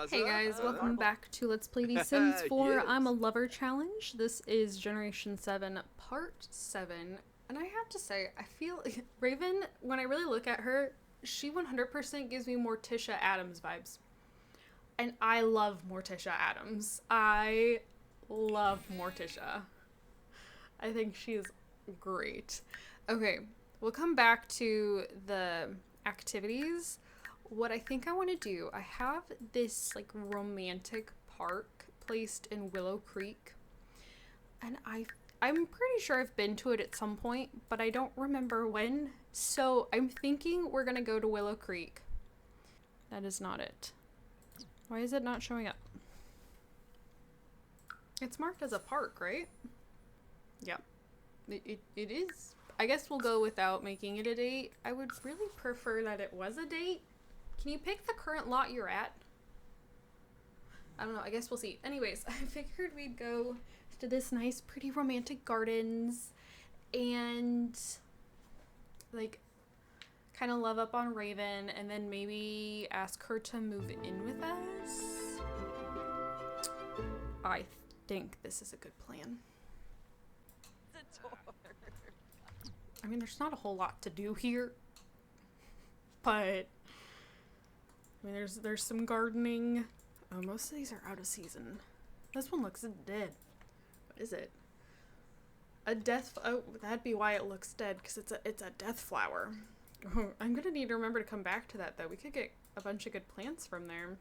Hey guys, welcome back to Let's Play The Sims 4 Yes. I'm a Lover Challenge. This is Generation 7, Part 7. And I have to say, I feel Raven, when I really look at her, she 100% gives me Morticia Adams vibes. And I love Morticia Adams. I love Morticia. I think she is great. Okay, we'll come back to the activities. What I think I want to do, I have this like romantic park placed in Willow Creek, and I'm pretty sure I've been to it at some point, but I don't remember when. So I'm thinking we're gonna go to Willow Creek. That is not it. Why is it not showing up? It's marked as a park, right? Yep. It is. I guess we'll go without making it a date. I would really prefer that it was a date. Can you pick the current lot you're at? I don't know. I guess we'll see. Anyways, I figured we'd go to this nice, pretty romantic gardens and like kind of love up on Raven and then maybe ask her to move in with us. I think this is a good plan. I mean, there's not a whole lot to do here, but I mean, there's some gardening. Oh, most of these are out of season. This one looks dead. What is it? A death. Oh, that'd be why it looks dead, because it's a death flower. Oh, I'm gonna need to remember to come back to that though. We could get a bunch of good plants from there.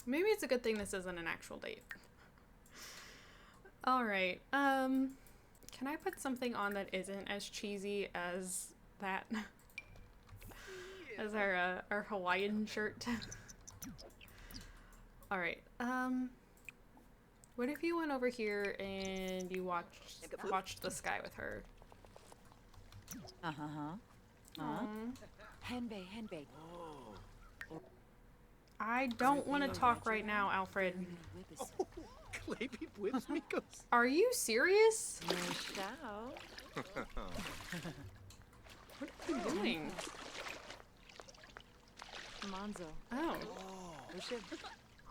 Maybe it's a good thing this isn't an actual date. All right. Can I put something on that isn't as cheesy as that? As our Hawaiian shirt. All right. What if you went over here and you watched the sky with her? Henbei. I don't want to talk right now, Alfred. Are you serious? What are you doing? Manzo. Oh.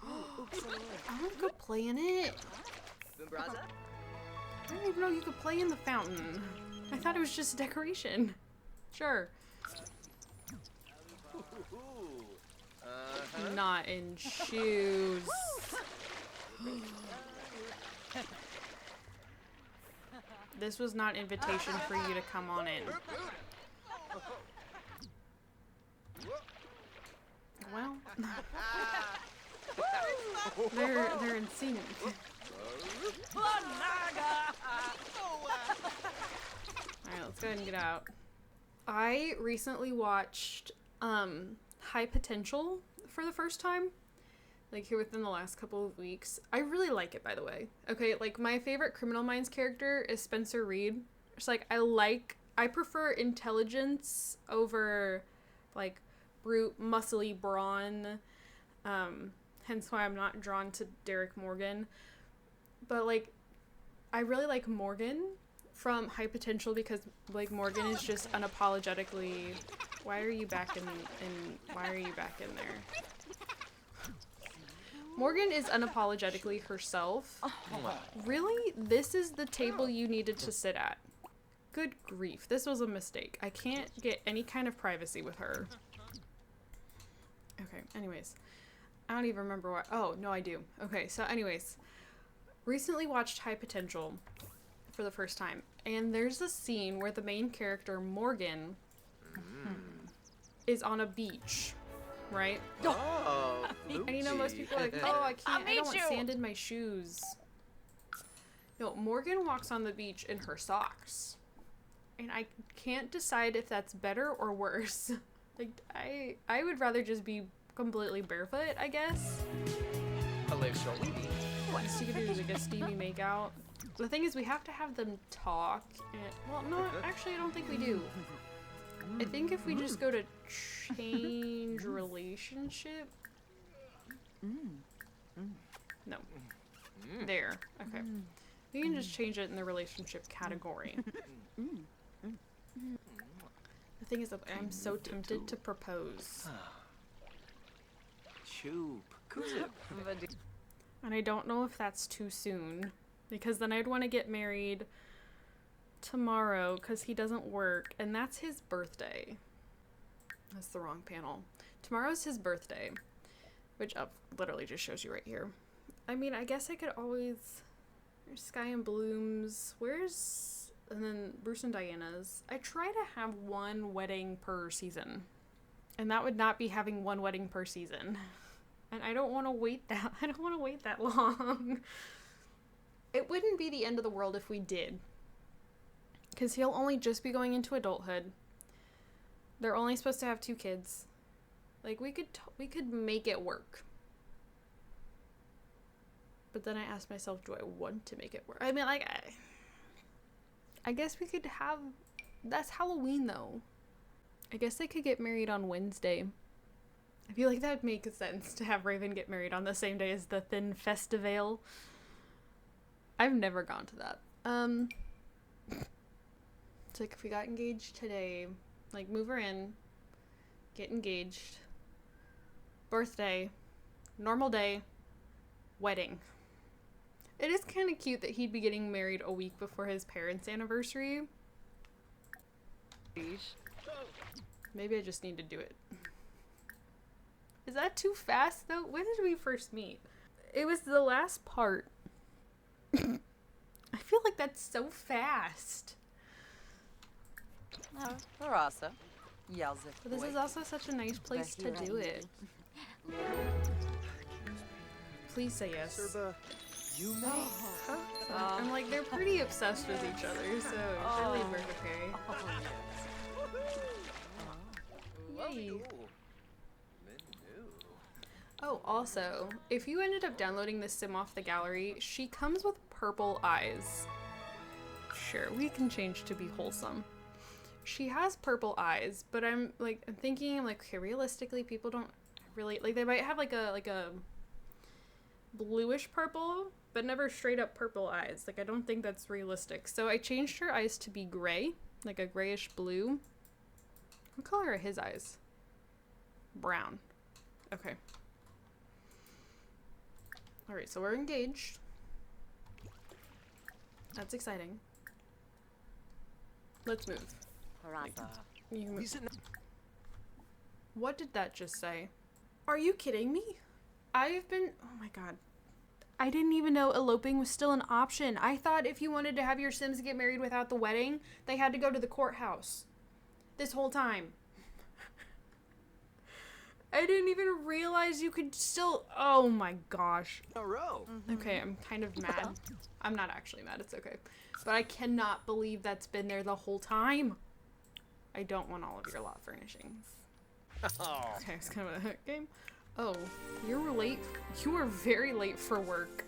I want to go play in it. I didn't even know you could play in the fountain. I thought it was just decoration. Sure. Not in shoes. This was not invitation for you to come on in. Well, they're in sync. Alright, let's go ahead and get out. I recently watched High Potential for the first time, like here within the last couple of weeks. I really like it, by the way. Okay, like my favorite Criminal Minds character is Spencer Reed. It's like I prefer intelligence over like brute muscly brawn, hence why I'm not drawn to Derek Morgan. But like I really like Morgan from High Potential because like Morgan is just unapologetically. Why are you back in there? Morgan is unapologetically herself. Really? This is the table you needed to sit at. Good grief, this was a mistake. I can't get any kind of privacy with her. Okay, anyways. I don't even remember what. Oh, no, I do. Okay, so anyways. Recently watched High Potential for the first time. And there's a scene where the main character, Morgan, is on a beach. Right? Oh, and you know, most people are like, oh, I don't want sand in my shoes. No, Morgan walks on the beach in her socks. And I can't decide if that's better or worse. Like, I would rather just be completely barefoot, I guess. Yes, you could do like a steamy makeout. The thing is, we have to have them talk. And, well, no, actually, I don't think we do. I think if we just go to change relationship. No. There. Okay. We can just change it in the relationship category. The thing is, I'm so tempted to propose. And I don't know if that's too soon, because then I'd want to get married tomorrow because he doesn't work, and that's his birthday. That's the wrong panel. Tomorrow's his birthday, which literally just shows you right here. I mean, I guess I could always... There's Sky and Bloom's. Where's... And then Bruce and Diana's. I try to have one wedding per season. And that would not be having one wedding per season. And I don't want to wait that... I don't want to wait that long. It wouldn't be the end of the world if we did. Because he'll only just be going into adulthood. They're only supposed to have 2 kids. Like, we could make it work. But then I asked myself, do I want to make it work? I mean, like, I guess we could have... That's Halloween, though. I guess they could get married on Wednesday. I feel like that would make sense to have Raven get married on the same day as the Thin Festival. I've never gone to that. It's like if we got engaged today, like move her in, get engaged, birthday, normal day, wedding. It is kind of cute that he'd be getting married a week before his parents' anniversary. Maybe I just need to do it. Is that too fast though? When did we first meet? It was the last part. I feel like that's so fast. But this is also such a nice place to do it. Please say yes. You may. I'm like, they're pretty obsessed with each other, so surely we're okay. Yay. Oh, also, if you ended up downloading this sim off the gallery, she comes with purple eyes. Sure, we can change to be wholesome. She has purple eyes, but I'm thinking, okay, realistically, people don't really, like, they might have like a bluish purple, but never straight up purple eyes. Like, I don't think that's realistic. So I changed her eyes to be gray, like a grayish blue. What color are his eyes? Brown. Okay. Alright, so we're engaged. That's exciting. Let's move. You can move. What did that just say? Are you kidding me? I've been... Oh my god. I didn't even know eloping was still an option. I thought if you wanted to have your Sims get married without the wedding, they had to go to the courthouse. This whole time. I didn't even realize you could still... Oh my gosh. Okay, I'm kind of mad. I'm not actually mad, it's okay. But I cannot believe that's been there the whole time. I don't want all of your lot furnishings. Okay, it's kind of a game. Oh, you're late. You are very late for work.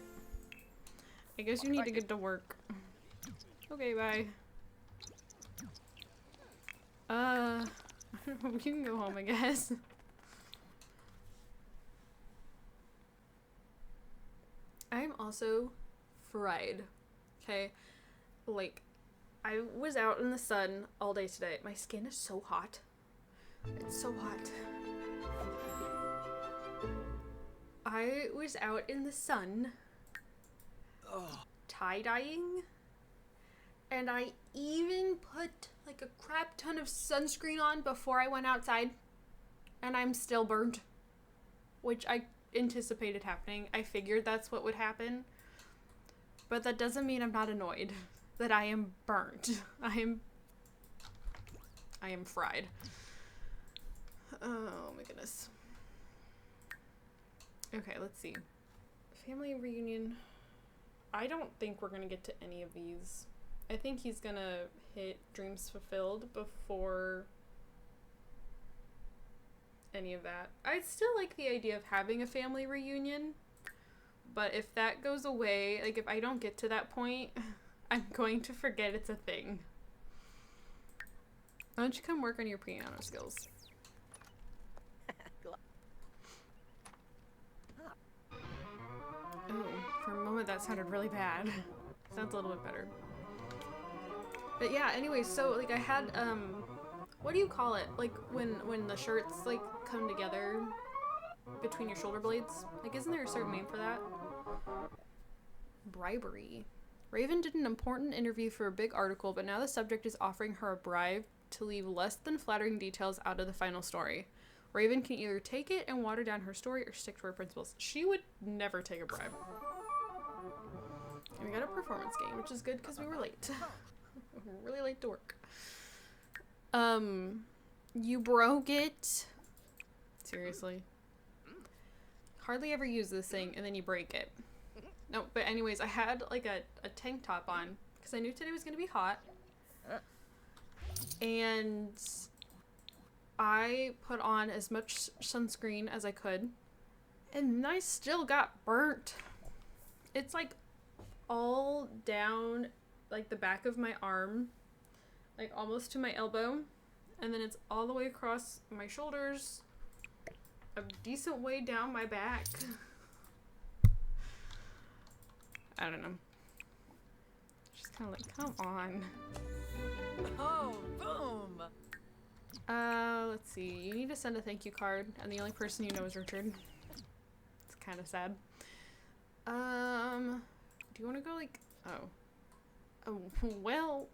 I guess you need to get to work. Okay, bye. We can go home, I guess. I'm also fried. Okay? Like, I was out in the sun all day today. My skin is so hot. It's so hot. I was out in the sun tie-dyeing, and I even put like a crap ton of sunscreen on before I went outside, and I'm still burned, which I anticipated happening. I figured that's what would happen, but that doesn't mean I'm not annoyed that I am burnt. I am fried. Oh my goodness. Okay, let's see. Family reunion. I don't think we're gonna get to any of these. I think he's gonna hit Dreams Fulfilled before any of that. I still like the idea of having a family reunion, but if that goes away, like if I don't get to that point, I'm going to forget it's a thing. Why don't you come work on your piano skills? Oh, for a moment that sounded really bad. Sounds a little bit better. But yeah, anyways, so like I had what do you call it? Like when the shirts like come together. between your shoulder blades. Like, isn't there a certain name for that? Bribery. Raven did an important interview for a big article, but now the subject is offering her a bribe to leave less than flattering details out of the final story. Raven can either take it and water down her story or stick to her principles. She would never take a bribe. And we got a performance game, which is good because we were late. We were really late to work. You broke it. Seriously. Hardly ever use this thing and then you break it. No, but anyways, I had like a tank top on because I knew today was going to be hot. And I put on as much sunscreen as I could. And I still got burnt. It's like all down like the back of my arm. Like almost to my elbow. And then it's all the way across my shoulders. A decent way down my back. I don't know. Just kind of like, come on. Oh, boom! Let's see. You need to send a thank you card, and the only person you know is Richard. It's kind of sad. Do you want to go like, oh, well,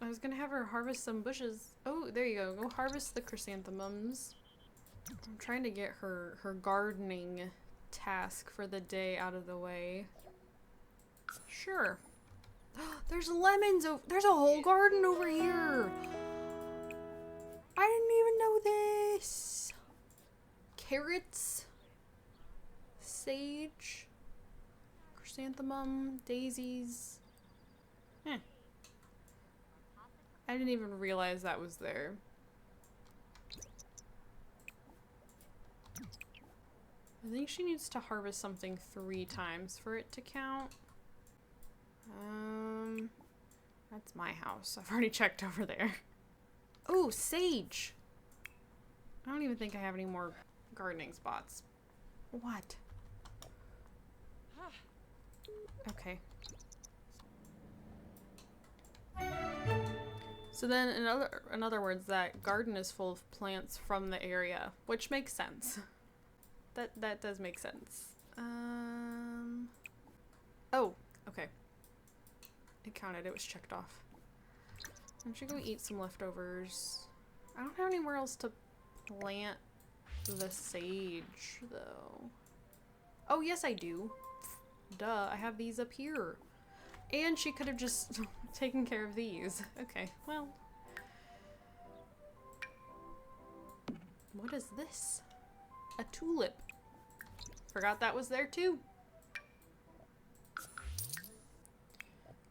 I was gonna have her harvest some bushes. Oh, there you go. Go harvest the chrysanthemums. I'm trying to get her gardening task for the day out of the way. Sure. There's lemons. There's a whole garden over here. I didn't even know this. Carrots. Sage. Chrysanthemum. Daisies. I didn't even realize that was there. I think she needs to harvest something 3 times for it to count. That's my house. I've already checked over there. Oh, sage! I don't even think I have any more gardening spots. What? Okay. So then, in other words, that garden is full of plants from the area, which makes sense. That does make sense. Oh, okay. It counted. It was checked off. I should go eat some leftovers. I don't have anywhere else to plant the sage, though. Oh, yes, I do. Duh, I have these up here. And she could have just taken care of these. Okay, well. What is this? A tulip. Forgot that was there, too.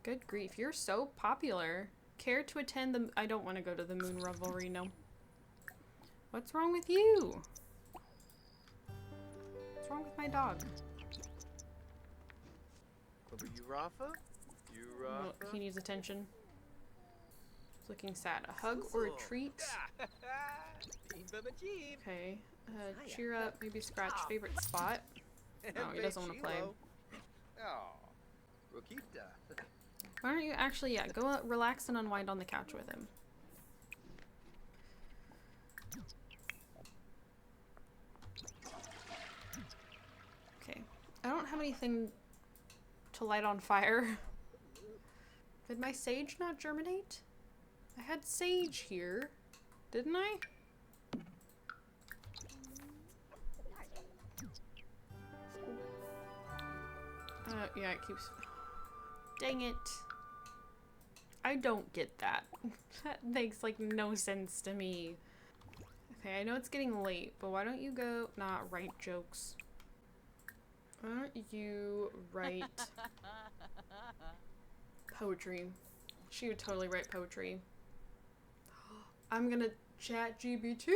Good grief, you're so popular. Care to attend the... I don't want to go to the moon revelry, no. What's wrong with you? What's wrong with my dog? Well, he needs attention. He's looking sad. A hug or a treat? Okay. Cheer up. Maybe scratch favorite spot. No, he doesn't want to play. Why don't you actually, yeah, go relax and unwind on the couch with him. Okay. I don't have anything to light on fire. Did my sage not germinate? I had sage here, didn't I? Yeah, it keeps... Dang it. I don't get that. That makes, like, no sense to me. Okay, I know it's getting late, but why don't you go... Not write jokes. Why don't you write... poetry. She would totally write poetry. I'm gonna chat GBT.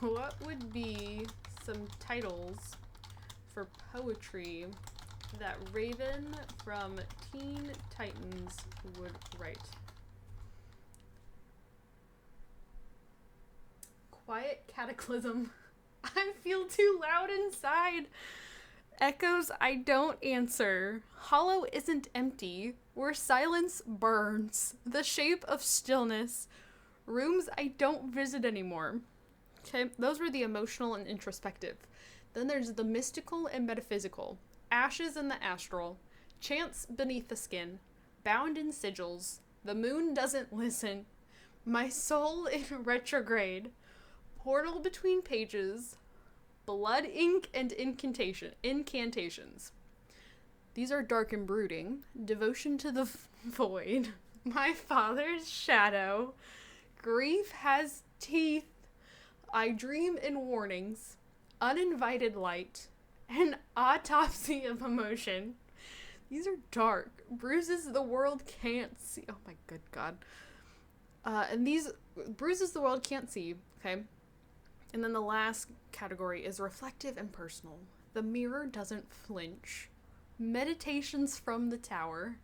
What would be some titles for poetry that Raven from Teen Titans would write? Quiet cataclysm. I feel too loud inside. Echoes I don't answer. Hollow isn't empty. Where silence burns. The shape of stillness. Rooms I don't visit anymore. Okay, those were the emotional and introspective. Then there's the mystical and metaphysical. Ashes in the astral. Chants beneath the skin. Bound in sigils. The moon doesn't listen. My soul in retrograde. Portal between pages. Blood ink and incantations. These are dark and brooding. Devotion to the void. My father's shadow. Grief has teeth. I dream in warnings. Uninvited light. An autopsy of emotion. These are dark. Bruises the world can't see. Oh my good God. And these bruises the world can't see. Okay. And then the last category is reflective and personal. The mirror doesn't flinch. Meditations from the tower.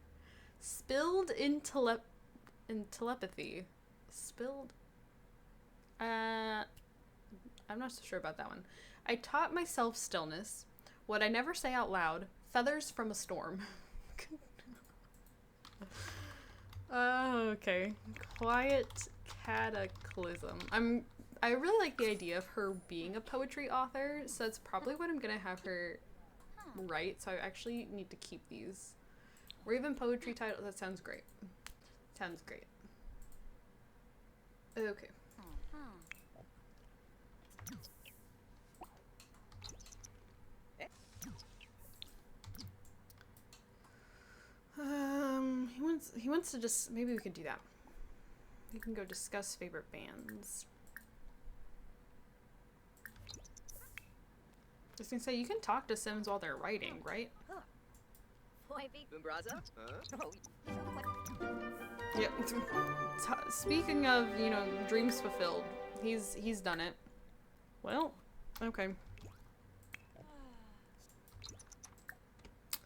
Spilled in telepathy. Spilled. I'm not so sure about that one. I taught myself stillness. What I never say out loud. Feathers from a storm. Okay. Quiet cataclysm. I really like the idea of her being a poetry author, so that's probably what I'm gonna have her write, so I actually need to keep these. Raven poetry title, that sounds great. Sounds great. Okay. He wants to just, maybe we could do that. We can go discuss favorite bands. I was gonna say, you can talk to Sims while they're writing, right? Yep. Speaking of, you know, dreams fulfilled, he's done it. Well, okay.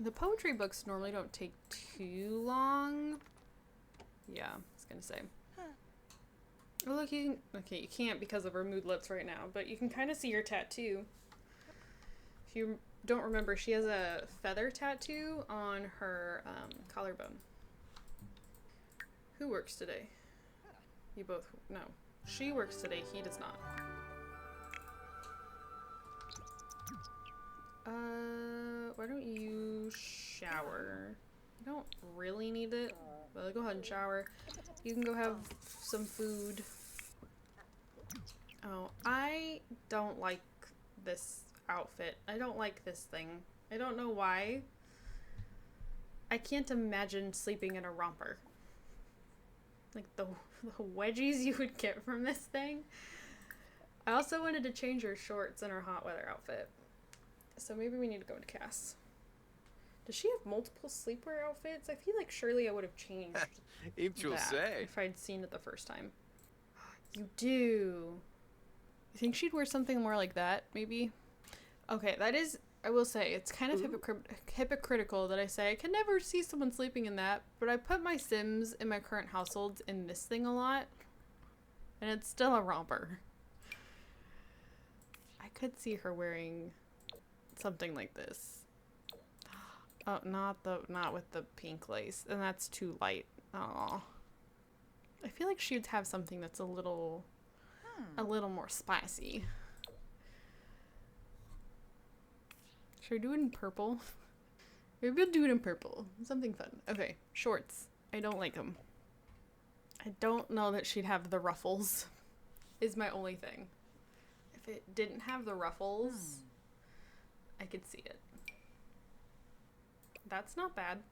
The poetry books normally don't take too long. Yeah, I was gonna say. Oh look, you can, okay, you can't because of her mood lips right now, but you can kind of see your tattoo. If you don't remember, she has a feather tattoo on her collarbone. Who works today? You both, no. She works today, he does not. Why don't you shower? You don't really need it, but go ahead and shower. You can go have some food. Oh, I don't like this outfit. I don't like this thing. I don't know why. I can't imagine sleeping in a romper. Like the wedgies you would get from this thing. I also wanted to change her shorts and her hot weather outfit. So maybe we need to go to Cass. Does she have multiple sleepwear outfits? I feel like surely I would have changed that if I'd seen it the first time. You do. You think she'd wear something more like that, maybe? Okay, that is, I will say, it's kind of hypocritical that I say I can never see someone sleeping in that, but I put my Sims in my current households in this thing a lot, and it's still a romper. I could see her wearing something like this. Oh, not with the pink lace, and that's too light. Oh, I feel like she'd have something that's a little more spicy. Should I do it in purple? Maybe we'll do it in purple. Something fun. Okay, shorts. I don't like them. I don't know that she'd have the ruffles. Is my only thing. If it didn't have the ruffles, I could see it. That's not bad.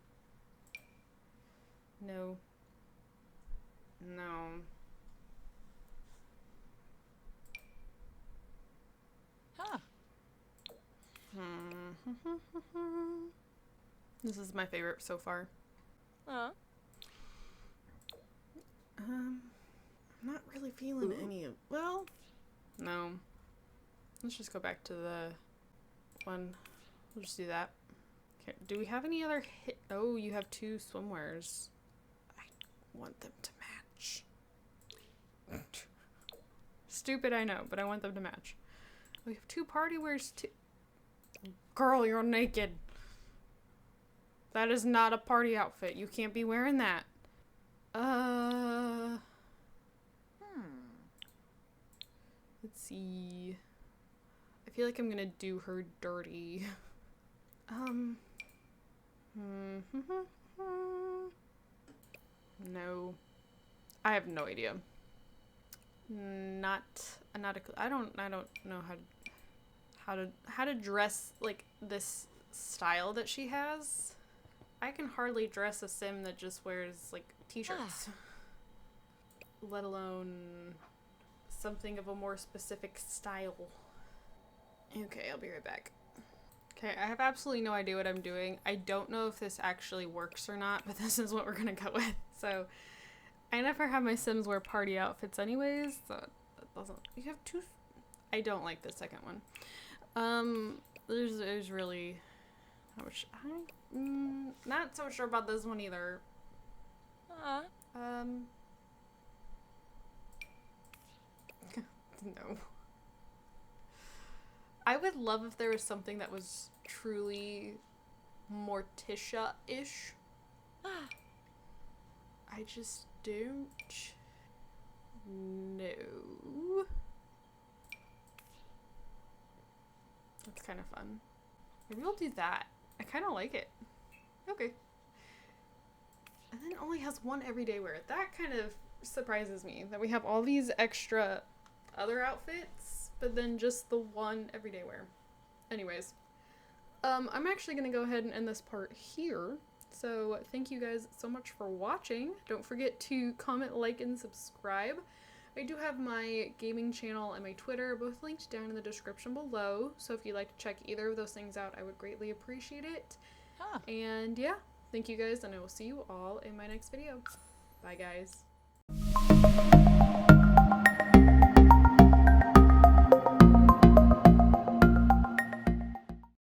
No. No. Huh. This is my favorite so far. I'm not really feeling any of, well, no. Let's just go back to the one. We'll just do that. Okay, do we have any other oh, you have two swimwears. I want them to match. Stupid, I know, but I want them to match. We have two party wears too. Girl, you're naked. That is not a party outfit. You can't be wearing that. see. I feel like I'm gonna do her dirty. No. I have no idea. Not a clue. I don't know how to dress like this style that she has. I can hardly dress a sim that just wears like t-shirts. Let alone something of a more specific style. Okay, I'll be right back. Okay, I have absolutely no idea what I'm doing. I don't know if this actually works or not, but this is what we're gonna go with. So, I never have my Sims wear party outfits anyways, so that doesn't... You have two... I don't like the second one. There's really... not so sure about this one either. No. I would love if there was something that was truly Morticia-ish. I just don't know. That's kind of fun. Maybe we'll do that. I kind of like it. Okay. And then it only has one everyday wear. That kind of surprises me, that we have all these extra other outfits, but then just the one everyday wear. Anyways, I'm actually gonna go ahead and end this part here. So thank you guys so much for watching. Don't forget to comment, like, and subscribe. I do have my gaming channel and my Twitter both linked down in the description below. So if you'd like to check either of those things out, I would greatly appreciate it. And yeah, thank you guys, and I will see you all in my next video. Bye, guys.